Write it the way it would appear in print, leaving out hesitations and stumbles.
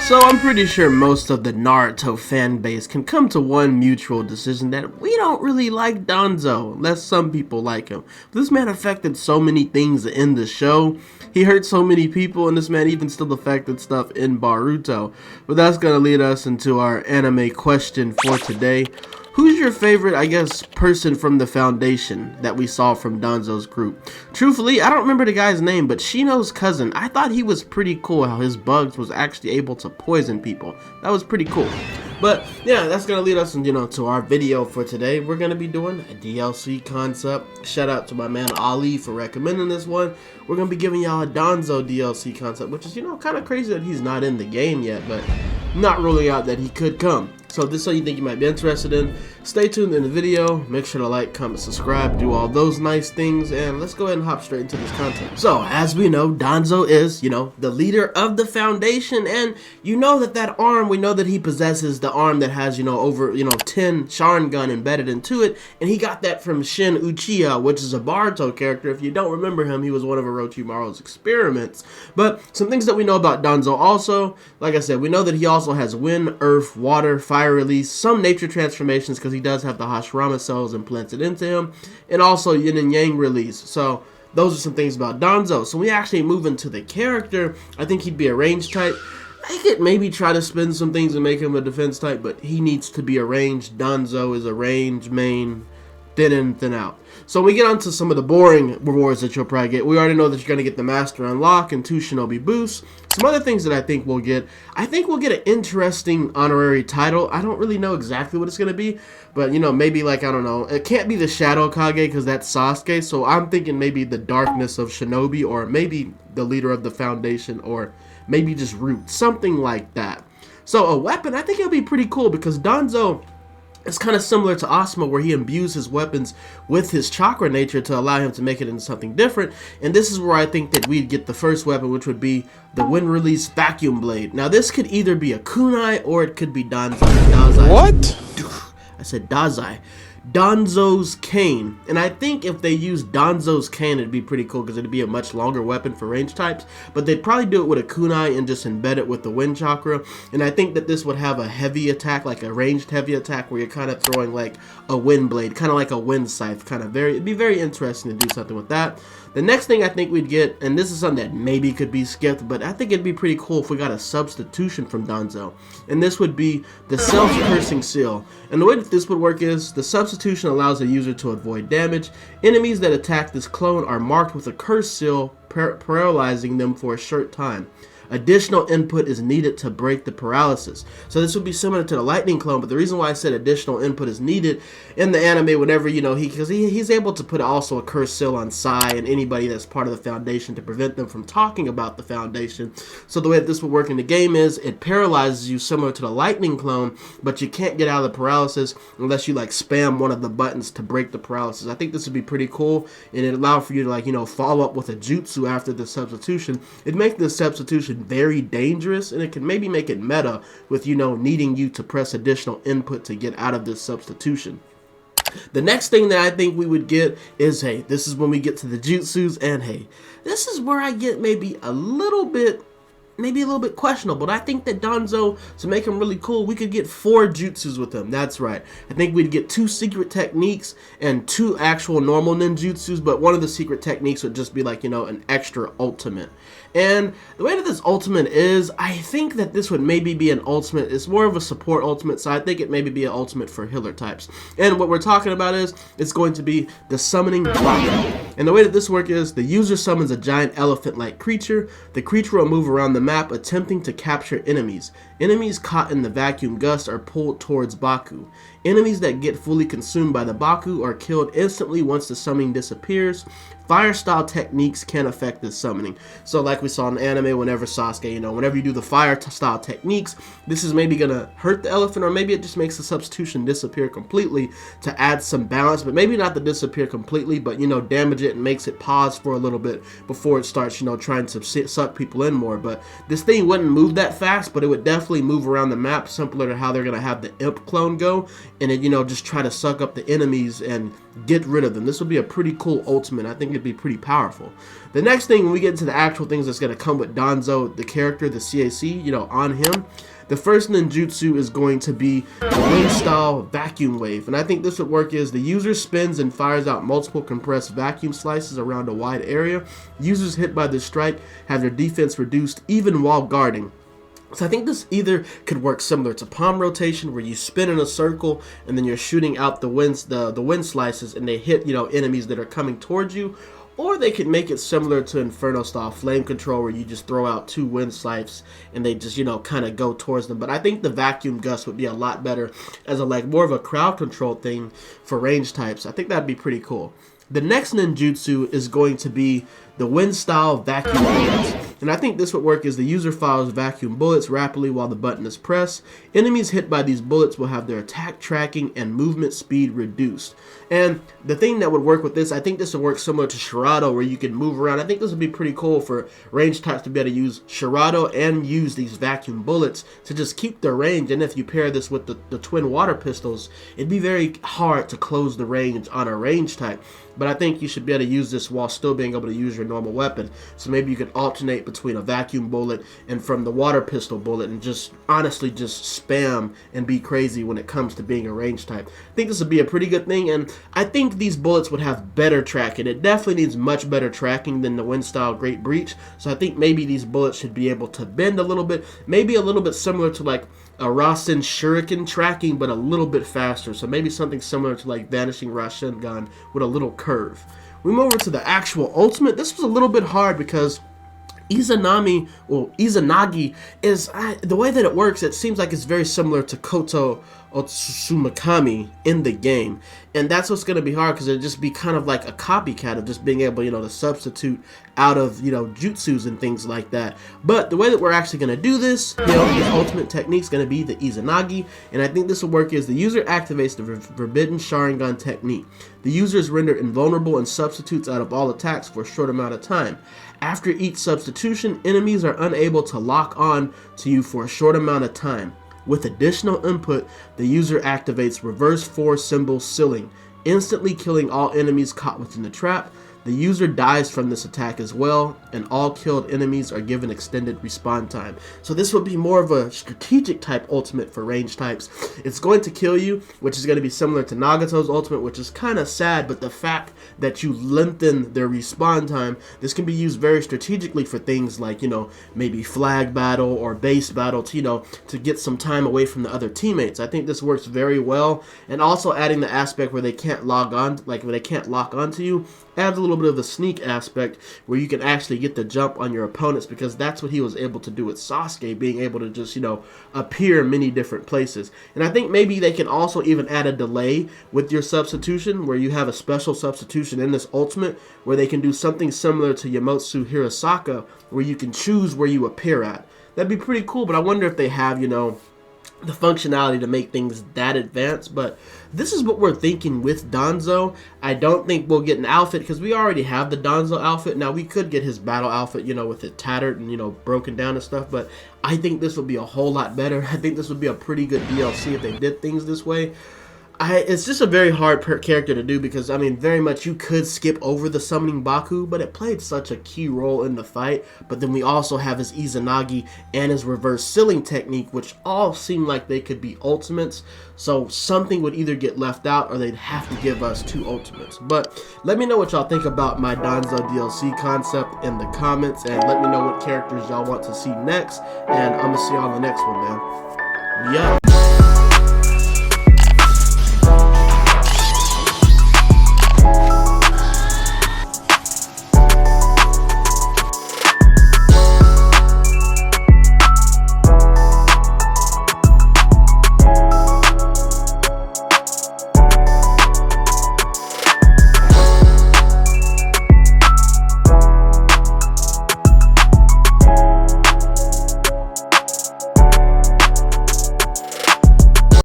So I'm pretty sure most of the Naruto fan base can come to one mutual decision that we don't really like Danzo, unless some people like him. This man affected so many things in the show. He hurt so many people, and this man even still affected stuff in Boruto. But that's gonna lead us into our anime question for today. Who's your favorite, I guess, person from the Foundation that we saw from Danzo's group? Truthfully, I don't remember the guy's name, but Shino's cousin, I thought he was pretty cool how his bugs was actually able to poison people. That was pretty cool. But yeah, that's gonna lead us, to our video for today. We're gonna be doing a DLC concept. Shout out to my man Ali for recommending this one. We're gonna be giving y'all a Danzo DLC concept, which is, kind of crazy that he's not in the game yet, but not ruling out that he could come. So if this is something you think you might be interested in, stay tuned in the video. Make sure to like, comment, subscribe, do all those nice things, and let's go ahead and hop straight into this content. So as we know, Danzo is, the leader of the Foundation, and that arm, we know that he possesses the arm that has, over, 10 Sharingan embedded into it, and he got that from Shin Uchiha, which is a Boruto character. If you don't remember him, he was one of Orochimaru's experiments. But some things that we know about Danzo also, like I said, we know that he also has wind, earth, water, fire release, some nature transformations because he does have the Hashirama cells implanted into him, and also yin and yang release. So those are some things about Danzo. So we actually move into the character. I think he'd be a range type. I could maybe try to spin some things and make him a defense type, but he needs to be a range. Danzo is a range main, thin in, thin out. So we get on to some of the boring rewards that you'll probably get. We already know that you're going to get the Master Unlock and 2 Shinobi Boosts. Some other things that I think we'll get. I think we'll get an interesting honorary title. I don't really know exactly what it's going to be, but maybe like, I don't know. It can't be the Shadow Kage because that's Sasuke, so I'm thinking maybe the Darkness of Shinobi, or maybe the leader of the Foundation, or maybe just Root, something like that. So a weapon, I think it'll be pretty cool because Danzo, it's kind of similar to Asuma, where he imbues his weapons with his chakra nature to allow him to make it into something different. And this is where I think that we'd get the first weapon, which would be the Wind Release Vacuum Blade. Now this could either be a kunai or it could be Dazai. What? I said Dazai. Danzo's cane, and I think if they use Danzo's cane, it'd be pretty cool because it'd be a much longer weapon for range types, but they'd probably do it with a kunai and just embed it with the wind chakra. And I think that this would have a heavy attack, like a ranged heavy attack, where you're kind of throwing like a wind blade, kind of like a wind scythe, it'd be very interesting to do something with that. The next thing I think we'd get, and this is something that maybe could be skipped, but I think it'd be pretty cool if we got a substitution from Danzo. And this would be the self-cursing seal. And the way that this would work is, the substitution allows the user to avoid damage. Enemies that attack this clone are marked with a curse seal, paralyzing them for a short time. Additional input is needed to break the paralysis. So this would be similar to the lightning clone, but the reason why I said additional input is needed in the anime, whenever he's able to put also a curse seal on Sai and anybody that's part of the Foundation to prevent them from talking about the Foundation. So the way that this would work in the game is it paralyzes you similar to the lightning clone, but you can't get out of the paralysis unless you like spam one of the buttons to break the paralysis. I think this would be pretty cool, and it allow for you to follow up with a jutsu after the substitution. It'd make the substitution very dangerous, and it can maybe make it meta with needing you to press additional input to get out of this substitution. The next thing that I think we would get is, hey, this is when we get to the jutsus, and hey, this is where I get maybe a little bit questionable, but I think that Danzo, to make him really cool, we could get 4 jutsus with him. That's right. I think we'd get 2 secret techniques and 2 actual normal ninjutsus, but one of the secret techniques would just be like, an extra ultimate. And the way that this ultimate is, I think that this would maybe be an ultimate. It's more of a support ultimate, so I think it maybe be an ultimate for healer types. And what we're talking about is, it's going to be the summoning block. And the way that this works is, the user summons a giant elephant-like creature. The creature will move around the map attempting to capture enemies. Enemies caught in the vacuum gust are pulled towards Baku. Enemies that get fully consumed by the Baku are killed instantly once the summoning disappears. Fire style techniques can affect this summoning. So like we saw in the anime, whenever Sasuke, whenever you do the fire style techniques, this is maybe gonna hurt the elephant, or maybe it just makes the substitution disappear completely to add some balance, but maybe not to disappear completely, but damage it and makes it pause for a little bit before it starts trying to suck people in more. But this thing wouldn't move that fast, but it would definitely move around the map, similar to how they're gonna have the imp clone go, and it just try to suck up the enemies and get rid of them. This would be a pretty cool ultimate. I think it'd be pretty powerful. The next thing, when we get into the actual things that's going to come with Danzo, the character, the CAC, you know, on him, the first ninjutsu is going to be the wind style vacuum wave. And I think this would work is the user spins and fires out multiple compressed vacuum slices around a wide area. Users hit by this strike have their defense reduced even while guarding. So I think this either could work similar to palm rotation, where you spin in a circle and then you're shooting out the wind slices and they hit, you know, enemies that are coming towards you. Or they could make it similar to Inferno style flame control, where you just throw out 2 wind slices and they just, you know, kind of go towards them. But I think the vacuum gust would be a lot better as a more of a crowd control thing for range types. I think that'd be pretty cool. The next ninjutsu is going to be the wind style vacuum bullets. And I think this would work as the user fires vacuum bullets rapidly while the button is pressed. Enemies hit by these bullets will have their attack tracking and movement speed reduced. And the thing that would work with this, I think this would work similar to Shirato, where you can move around. I think this would be pretty cool for range types to be able to use Shirato and use these vacuum bullets to just keep their range. And if you pair this with the twin water pistols, it'd be very hard to close the range on a range type. But I think you should be able to use this while still being able to use your normal weapon. So maybe you could alternate between a vacuum bullet and from the water pistol bullet, and just honestly just spam and be crazy when it comes to being a range type. I think this would be a pretty good thing, and I think these bullets would have better tracking. It definitely needs much better tracking than the wind style Great Breach. So I think maybe these bullets should be able to bend a little bit, maybe a little bit similar to like a Rasen Shuriken tracking, but a little bit faster. So maybe something similar to like Vanishing Rasengan with a little curve. We move over to the actual ultimate. This was a little bit hard because Izanagi is, the way that it works, it seems like it's very similar to Koto Otsumakami in the game, and that's what's going to be hard, because it'll just be kind of like a copycat of just being able, you know, to substitute out of, you know, jutsus and things like that. But the way that we're actually going to do this, you know, this ultimate technique is going to be the Izanagi, and I think this will work as the user activates the Forbidden Sharingan technique. The user is rendered invulnerable and substitutes out of all attacks for a short amount of time. After each substitution, enemies are unable to lock on to you for a short amount of time. With additional input, the user activates reverse 4 symbol sealing, instantly killing all enemies caught within the trap. The user dies from this attack as well, and all killed enemies are given extended respawn time. So this would be more of a strategic type ultimate for range types. It's going to kill you, which is going to be similar to Nagato's ultimate, which is kind of sad, but the fact that you lengthen their respawn time, this can be used very strategically for things like, you know, maybe flag battle or base battle to, you know, to get some time away from the other teammates. I think this works very well, and also adding the aspect where they can't log on, like where they can't lock onto you, adds a little bit of a sneak aspect where you can actually get the jump on your opponents, because that's what he was able to do with Sasuke, being able to just, you know, appear in many different places. And I think maybe they can also even add a delay with your substitution, where you have a special substitution in this ultimate where they can do something similar to Yamotsu Hirasaka, where you can choose where you appear at. That'd be pretty cool, but I wonder if they have, you know, the functionality to make things that advanced. But this is what we're thinking with Danzo. I don't think we'll get an outfit, because we already have the Danzo outfit. Now we could get his battle outfit, you know, with it tattered and, you know, broken down and stuff, but I think this would be a whole lot better. I think this would be a pretty good DLC if they did things this way. It's just a very hard character to do, because, I mean, very much you could skip over the summoning Baku, but it played such a key role in the fight. But then we also have his Izanagi and his reverse sealing technique, which all seem like they could be ultimates. So something would either get left out, or they'd have to give us 2 ultimates. But let me know what y'all think about my Danzo DLC concept in the comments, and let me know what characters y'all want to see next. And I'm going to see y'all on the next one, man. Yeah.